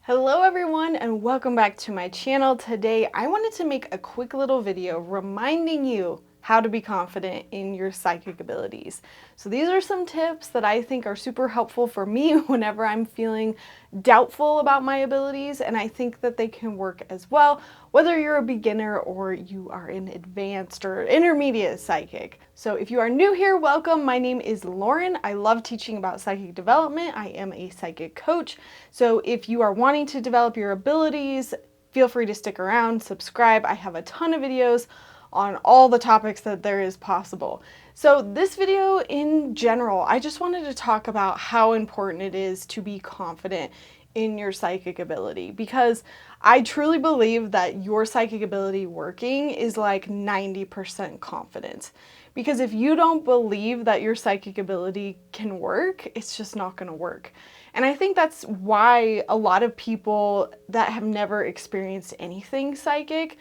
Hello everyone and welcome back to my channel. Today I wanted to make a quick little video reminding you how to be confident in your psychic abilities. So these are some tips that I think are super helpful for me whenever I'm feeling doubtful about my abilities, and I think that they can work as well whether you're a beginner or you are an advanced or intermediate psychic. So if you are new here, welcome. My name is Lauren. I love teaching about psychic development. I am a psychic coach. So if you are wanting to develop your abilities, feel free to stick around, subscribe. I have a ton of videos on all the topics that there is possible. So this video in general, I just wanted to talk about how important it is to be confident in your psychic ability, because I truly believe that your psychic ability working is like 90% confidence. Because if you don't believe that your psychic ability can work, it's just not going to work. And I think that's why a lot of people that have never experienced anything psychic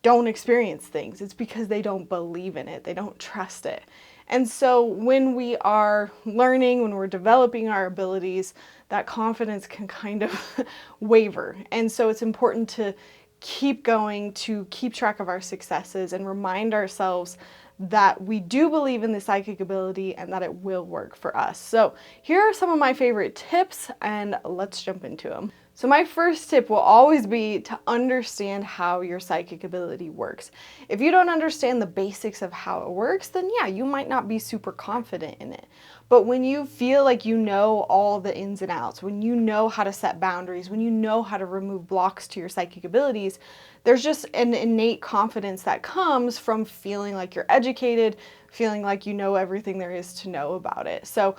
don't experience things. It's because they don't believe in it. They don't trust it. And so when we are learning, when we're developing our abilities, that confidence can kind of waver. And so it's important to keep going, to keep track of our successes and remind ourselves that we do believe in the psychic ability and that it will work for us. So here are some of my favorite tips, and let's jump into them. So my first tip will always be to understand how your psychic ability works. If you don't understand the basics of how it works, then yeah, you might not be super confident in it. But when you feel like you know all the ins and outs, when you know how to set boundaries, when you know how to remove blocks to your psychic abilities, there's just an innate confidence that comes from feeling like you're educated, feeling like you know everything there is to know about it. So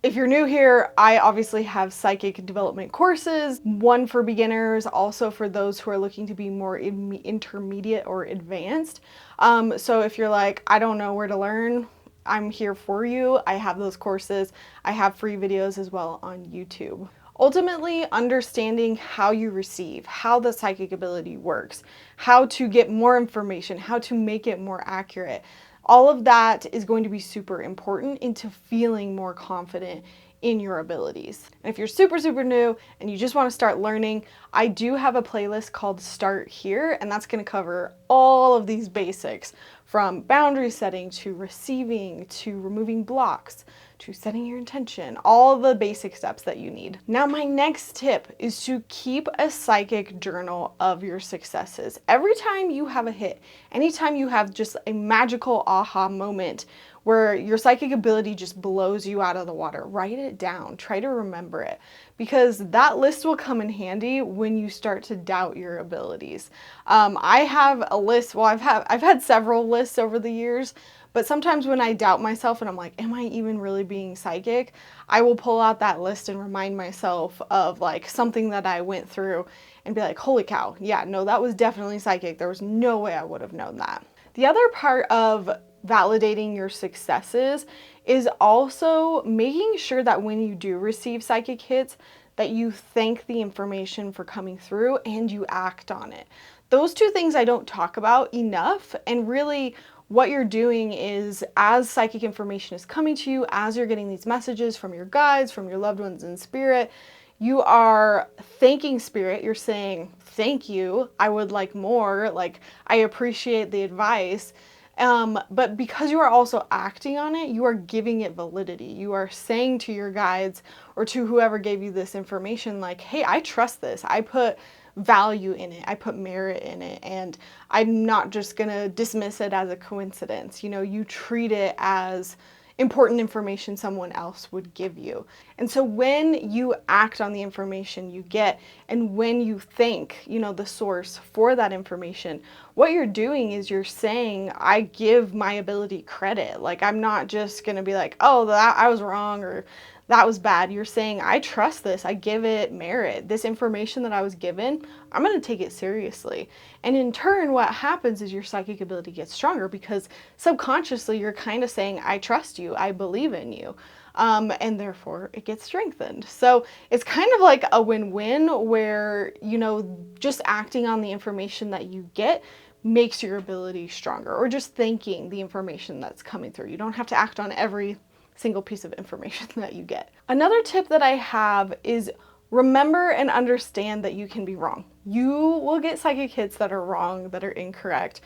if you're new here, I obviously have psychic development courses, one for beginners, also for those who are looking to be more intermediate or advanced. So if you're like, I don't know where to learn, I'm here for you. I have those courses. I have free videos as well on YouTube. Ultimately, understanding how you receive, how the psychic ability works, how to get more information, how to make it more accurate. All of that is going to be super important into feeling more confident in your abilities. And if you're super new and you just want to start learning, I do have a playlist called Start Here, and that's going to cover all of these basics, from boundary setting to receiving to removing blocks to setting your intention, all the basic steps that you need. Now, my next tip is to keep a psychic journal of your successes. Every time you have a hit, anytime you have just a magical aha moment where your psychic ability just blows you out of the water, write it down, try to remember it, because that list will come in handy when you start to doubt your abilities. I have a list, well, I've had several lists over the years, but sometimes when I doubt myself and I'm like, am I even really being psychic? I will pull out that list and remind myself of like something that I went through and be like, holy cow, yeah, no, that was definitely psychic. There was no way I would have known that. The other part of validating your successes is also making sure that when you do receive psychic hits, that you thank the information for coming through and you act on it. Those two things I don't talk about enough, and really what you're doing is, as psychic information is coming to you, as you're getting these messages from your guides, from your loved ones in spirit, you are thanking spirit. You're saying, thank you, I would like more, like I appreciate the advice. But because you are also acting on it, you are giving it validity. You are saying to your guides or to whoever gave you this information, like, hey, I trust this. I put value in it. I put merit in it. And I'm not just going to dismiss it as a coincidence. You know, you treat it as important information someone else would give you. And so when you act on the information you get, and when you thank, you know, the source for that information, what you're doing is you're saying, I give my ability credit. Like, I'm not just going to be like, oh, that I was wrong, or that was bad. You're saying, I trust this. I give it merit. This information that I was given, I'm going to take it seriously. And in turn, what happens is your psychic ability gets stronger, because subconsciously you're kind of saying, I trust you. I believe in you. And therefore it gets strengthened. So it's kind of like a win-win where, you know, just acting on the information that you get makes your ability stronger, or just thanking the information that's coming through. You don't have to act on every single piece of information that you get. Another tip that I have is Remember and understand that you can be wrong. You will get psychic hits that are wrong, that are incorrect.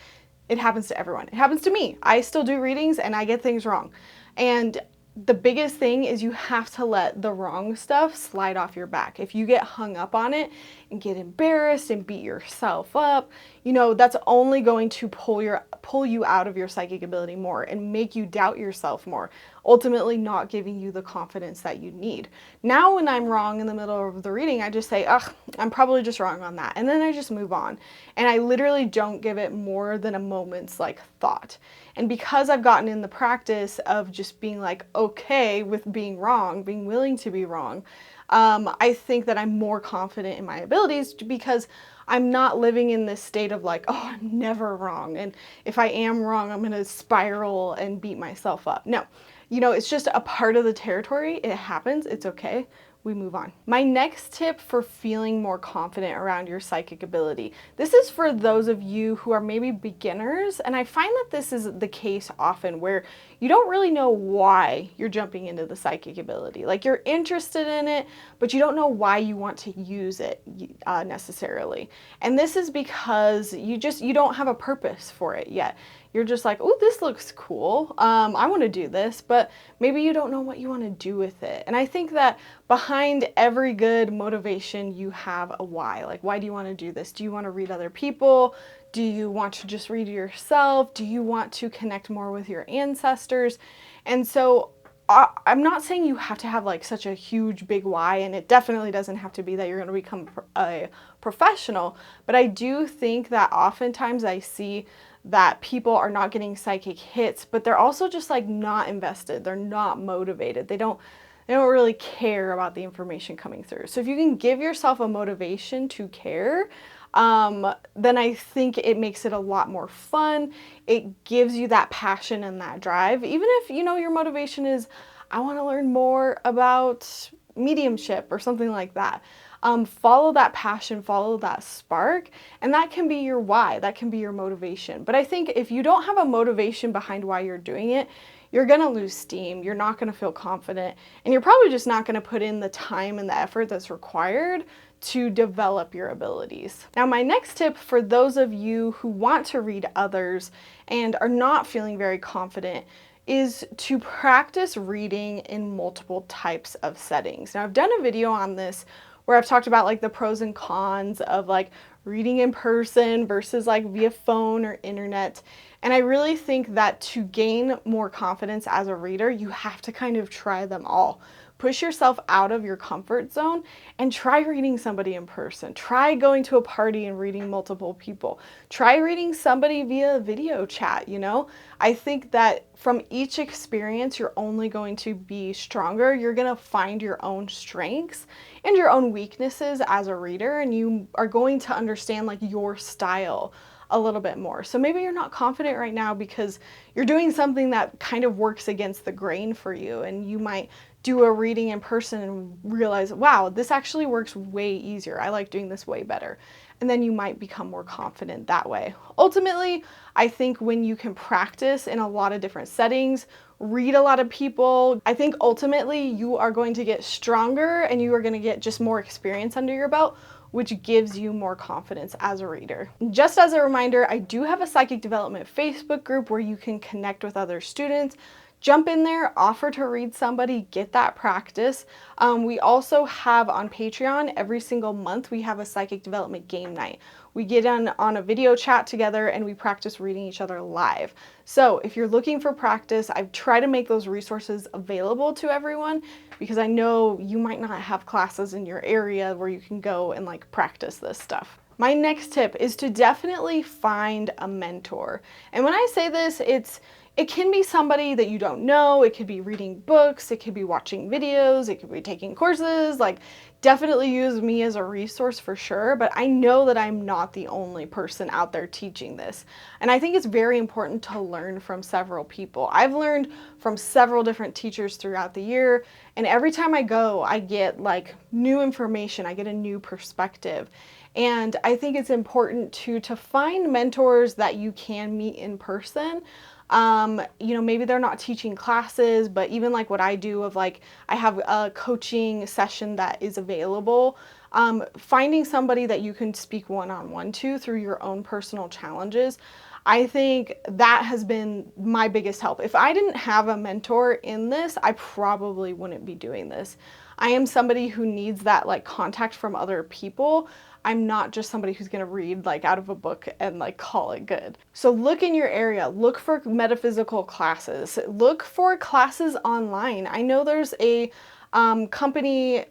It happens to everyone. It happens to me. I still do readings and I get things wrong. And the biggest thing is you have to let the wrong stuff slide off your back. If you get hung up on it and get embarrassed and beat yourself up, that's only going to pull you out of your psychic ability more and make you doubt yourself more, ultimately not giving you the confidence that you need. Now, when I'm wrong in the middle of the reading, I just say, ugh, I'm probably just wrong on that. And then I just move on. And I literally don't give it more than a moment's thought. And because I've gotten in the practice of just being okay with being wrong, being willing to be wrong, I think that I'm more confident in my abilities because I'm not living in this state of oh, I'm never wrong. And if I am wrong, I'm going to spiral and beat myself up. No, it's just a part of the territory. It happens. It's okay. We move on. My next tip for feeling more confident around your psychic ability. This is for those of you who are maybe beginners, and I find that this is the case often where you don't really know why you're jumping into the psychic ability. You're interested in it, but you don't know why you want to use it necessarily. And this is because you don't have a purpose for it yet. You're just oh, this looks cool. I want to do this, but maybe you don't know what you want to do with it. And I think that behind every good motivation, you have a why. Why do you want to do this? Do you want to read other people? Do you want to just read yourself? Do you want to connect more with your ancestors? And so I'm not saying you have to have such a huge big why, and it definitely doesn't have to be that you're going to become a professional, but I do think that oftentimes I see that people are not getting psychic hits, but they're also just not invested. They're not motivated. They don't really care about the information coming through. So if you can give yourself a motivation to care, then I think it makes it a lot more fun. It gives you that passion and that drive. Even if, your motivation is, I want to learn more about mediumship or something like that. Follow that passion, follow that spark, and that can be your why, that can be your motivation. But I think if you don't have a motivation behind why you're doing it, you're gonna lose steam, you're not gonna feel confident, and you're probably just not gonna put in the time and the effort that's required to develop your abilities. Now, my next tip for those of you who want to read others and are not feeling very confident is to practice reading in multiple types of settings. Now, I've done a video on this where I've talked about the pros and cons of reading in person versus via phone or internet. And I really think that to gain more confidence as a reader, you have to kind of try them all. Push yourself out of your comfort zone and try reading somebody in person. Try going to a party and reading multiple people. Try reading somebody via video chat, I think that from each experience, you're only going to be stronger. You're going to find your own strengths and your own weaknesses as a reader, and you are going to understand your style a little bit more. So maybe you're not confident right now because you're doing something that kind of works against the grain for you, and you might do a reading in person and realize, wow, this actually works way easier. I like doing this way better. And then you might become more confident that way. Ultimately, I think when you can practice in a lot of different settings, read a lot of people, I think ultimately you are going to get stronger and you are going to get just more experience under your belt, which gives you more confidence as a reader. Just as a reminder, I do have a psychic development Facebook group where you can connect with other students. Jump in there, offer to read somebody, get that practice. We also have on Patreon, every single month, we have a psychic development game night. We get on a video chat together and we practice reading each other live. So if you're looking for practice, I try to make those resources available to everyone because I know you might not have classes in your area where you can go and practice this stuff. My next tip is to definitely find a mentor. And when I say this, it can be somebody that you don't know, it could be reading books, it could be watching videos, it could be taking courses, definitely use me as a resource for sure, but I know that I'm not the only person out there teaching this. And I think it's very important to learn from several people. I've learned from several different teachers throughout the year, and every time I go, I get new information, I get a new perspective. And I think it's important to find mentors that you can meet in person. Maybe they're not teaching classes, but even like what I do of like, I have a coaching session that is available. Finding somebody that you can speak one-on-one to through your own personal challenges, I think that has been my biggest help. If I didn't have a mentor in this, I probably wouldn't be doing this. I am somebody who needs that like contact from other people. I'm not just somebody who's gonna read like out of a book and like call it good. So look in your area, look for metaphysical classes, look for classes online. I know there's a company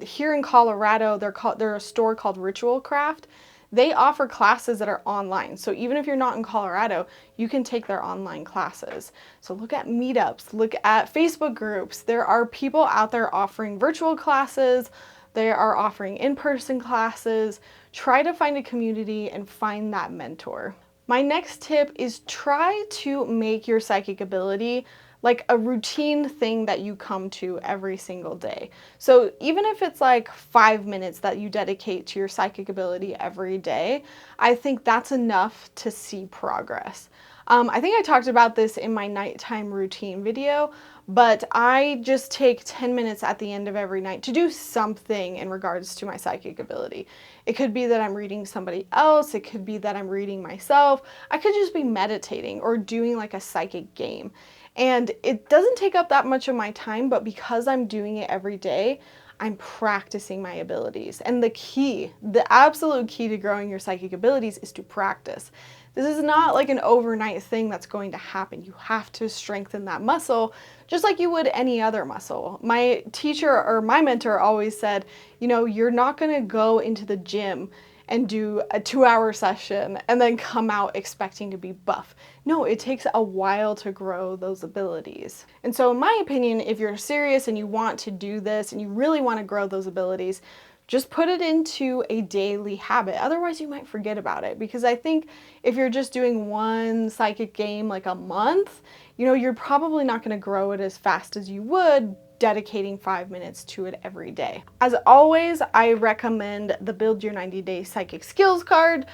here in Colorado, they're a store called Ritual Craft. They offer classes that are online. So even if you're not in Colorado, you can take their online classes. So look at meetups, look at Facebook groups. There are people out there offering virtual classes. They are offering in-person classes. Try to find a community and find that mentor. My next tip is try to make your psychic ability like a routine thing that you come to every single day. So even if it's like 5 minutes that you dedicate to your psychic ability every day, I think that's enough to see progress. I think I talked about this in my nighttime routine video, but I just take 10 minutes at the end of every night to do something in regards to my psychic ability. It could be that I'm reading somebody else, it could be that I'm reading myself, I could just be meditating or doing like a psychic game. And it doesn't take up that much of my time, but because I'm doing it every day, I'm practicing my abilities. And the absolute key to growing your psychic abilities is to practice. This is not like an overnight thing that's going to happen. You have to strengthen that muscle just like you would any other muscle. My teacher or my mentor always said, you're not going to go into the gym and do a 2-hour session and then come out expecting to be buff. No, it takes a while to grow those abilities. And so in my opinion, if you're serious and you want to do this and you really want to grow those abilities, just put it into a daily habit. Otherwise you might forget about it, because I think if you're just doing one psychic game like a month, you're probably not going to grow it as fast as you would dedicating 5 minutes to it every day. As always, I recommend the Build Your 90-Day Psychic Skills card.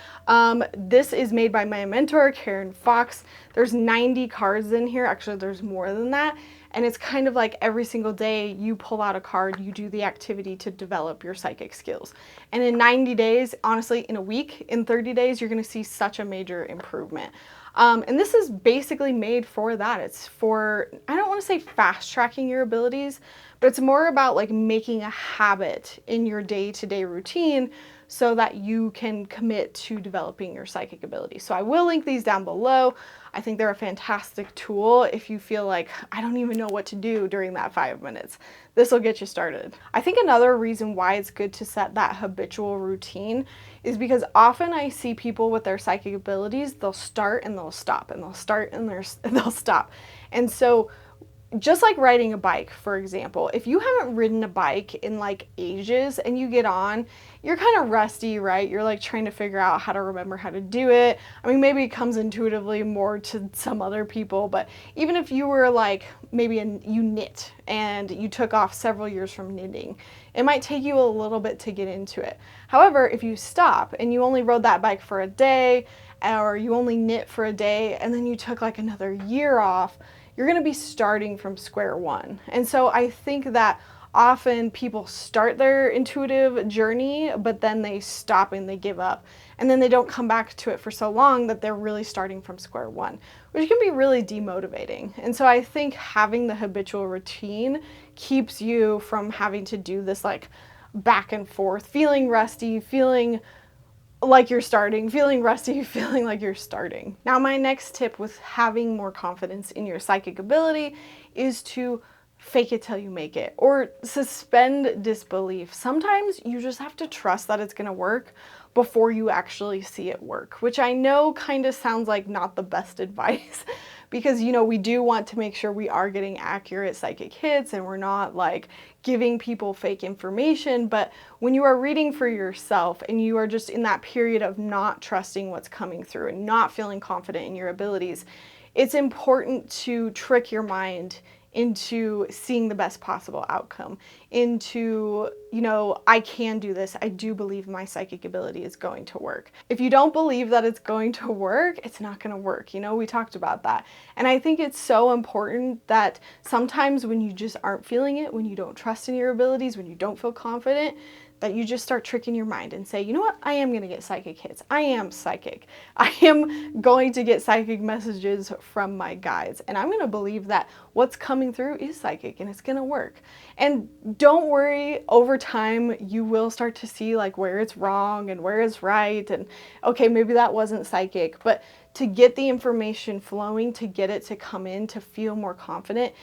This is made by my mentor, Karen Fox. There's 90 cards in here. Actually, there's more than that. And it's kind of like every single day you pull out a card, you do the activity to develop your psychic skills. And in 90 days, honestly, in a week, in 30 days, you're gonna see such a major improvement. And this is basically made for that. It's for, I don't want to say fast tracking your abilities, but it's more about like making a habit in your day-to-day routine so that you can commit to developing your psychic ability. So I will link these down below. I think they're a fantastic tool if you feel like, I don't even know what to do during that 5 minutes. This will get you started. I think another reason why it's good to set that habitual routine is because often I see people with their psychic abilities, they'll start and they'll stop, and they'll start and they'll stop. And so just like riding a bike, for example, if you haven't ridden a bike in like ages and you get on, you're kind of rusty, right? You're like trying to figure out how to remember how to do it. I mean, maybe it comes intuitively more to some other people, but even if you were like, you knit and you took off several years from knitting, it might take you a little bit to get into it. However, if you stop and you only rode that bike for a day, or you only knit for a day, and then you took like another year off, you're going to be starting from square one. And so I think that often people start their intuitive journey, but then they stop and they give up. And then they don't come back to it for so long that they're really starting from square one, which can be really demotivating. And so I think having the habitual routine keeps you from having to do this like back and forth, feeling rusty, feeling like you're starting, feeling rusty, feeling like you're starting. Now, my next tip with having more confidence in your psychic ability is to fake it till you make it, or suspend disbelief. Sometimes you just have to trust that it's gonna work before you actually see it work, which I know kind of sounds like not the best advice, because we do want to make sure we are getting accurate psychic hits and we're not like giving people fake information. But when you are reading for yourself and you are just in that period of not trusting what's coming through and not feeling confident in your abilities, it's important to trick your mind into seeing the best possible outcome, into, you know, I can do this. I do believe my psychic ability is going to work. If you don't believe that it's going to work, it's not going to work. You know, we talked about that. And I think it's so important that sometimes when you just aren't feeling it, when you don't trust in your abilities, when you don't feel confident, that you just start tricking your mind and say, you know what, I am going to get psychic hits. I am psychic. I am going to get psychic messages from my guides. And I'm going to believe that what's coming through is psychic and it's going to work. And don't worry, over time, you will start to see like where it's wrong and where it's right. And okay, maybe that wasn't psychic, but to get the information flowing, to get it to come in, to feel more confident,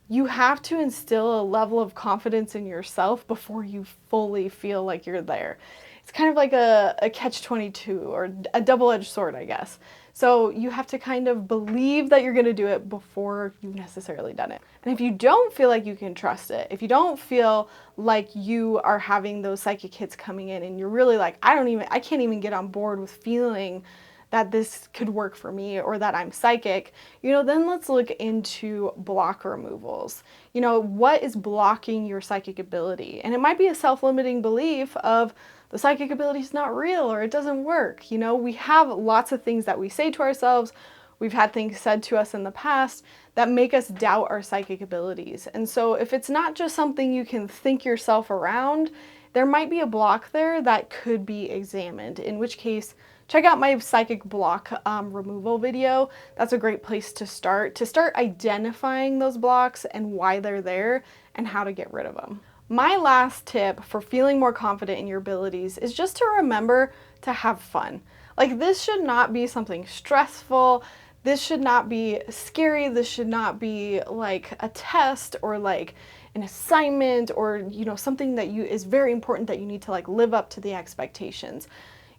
you have to instill a level of confidence in yourself before you fully feel like you're there. It's kind of like a catch-22 or a double-edged sword, I guess. So you have to kind of believe that you're going to do it before you've necessarily done it. And if you don't feel like you can trust it, if you don't feel like you are having those psychic hits coming in and you're really like, I can't even get on board with feeling that this could work for me or that I'm psychic, you know, then let's look into block removals. You know, what is blocking your psychic ability? And it might be a self-limiting belief of the psychic ability is not real or it doesn't work. You know, we have lots of things that we say to ourselves. We've had things said to us in the past that make us doubt our psychic abilities. And so if it's not just something you can think yourself around, there might be a block there that could be examined, in which case, check out my psychic block removal video. That's a great place to start identifying those blocks and why they're there and how to get rid of them. My last tip for feeling more confident in your abilities is just to remember to have fun. Like, this should not be something stressful. This should not be scary. This should not be like a test or like an assignment or, you know, something that is very important that you need to like live up to the expectations.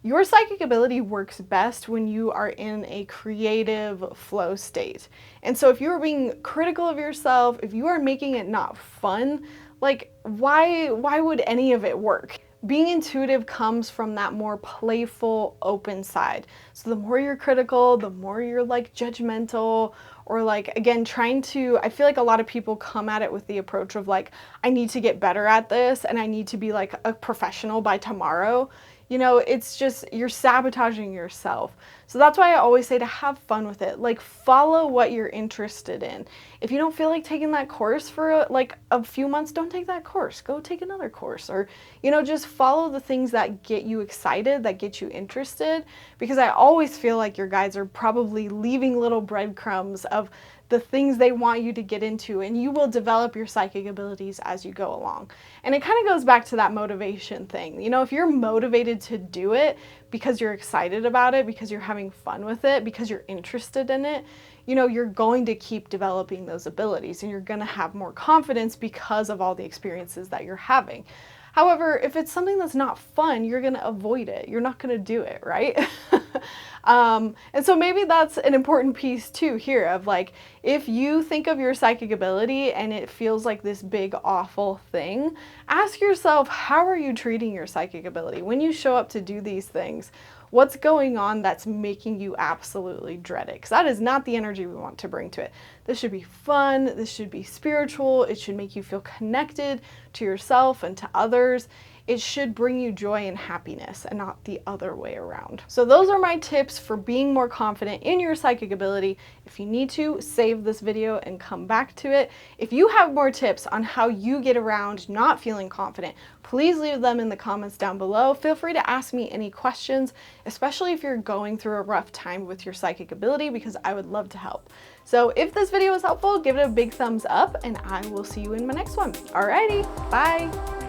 Your psychic ability works best when you are in a creative flow state. And so if you are being critical of yourself, if you are making it not fun, like why would any of it work? Being intuitive comes from that more playful, open side. So the more you're critical, the more you're like judgmental, or like, again, I feel like a lot of people come at it with the approach of like, I need to get better at this and I need to be like a professional by tomorrow. You know, it's just, you're sabotaging yourself. So that's why I always say to have fun with it. Like, follow what you're interested in. If you don't feel like taking that course for like a few months, don't take that course. Go take another course, or, you know, just follow the things that get you excited, that get you interested. Because I always feel like your guides are probably leaving little breadcrumbs of the things they want you to get into, and you will develop your psychic abilities as you go along. And it kind of goes back to that motivation thing. You know, if you're motivated to do it because you're excited about it, because you're having fun with it, because you're interested in it, you know, you're going to keep developing those abilities and you're going to have more confidence because of all the experiences that you're having. However, if it's something that's not fun, you're going to avoid it. You're not going to do it, right? And so maybe that's an important piece too here of like, if you think of your psychic ability and it feels like this big, awful thing, ask yourself, how are you treating your psychic ability? When you show up to do these things, what's going on that's making you absolutely dread it? Because that is not the energy we want to bring to it. This should be fun. This should be spiritual. It should make you feel connected to yourself and to others. It should bring you joy and happiness and not the other way around. So those are my tips for being more confident in your psychic ability. If you need to, save this video and come back to it. If you have more tips on how you get around not feeling confident, please leave them in the comments down below. Feel free to ask me any questions, especially if you're going through a rough time with your psychic ability, because I would love to help. So if this video was helpful, give it a big thumbs up and I will see you in my next one. Alrighty, bye.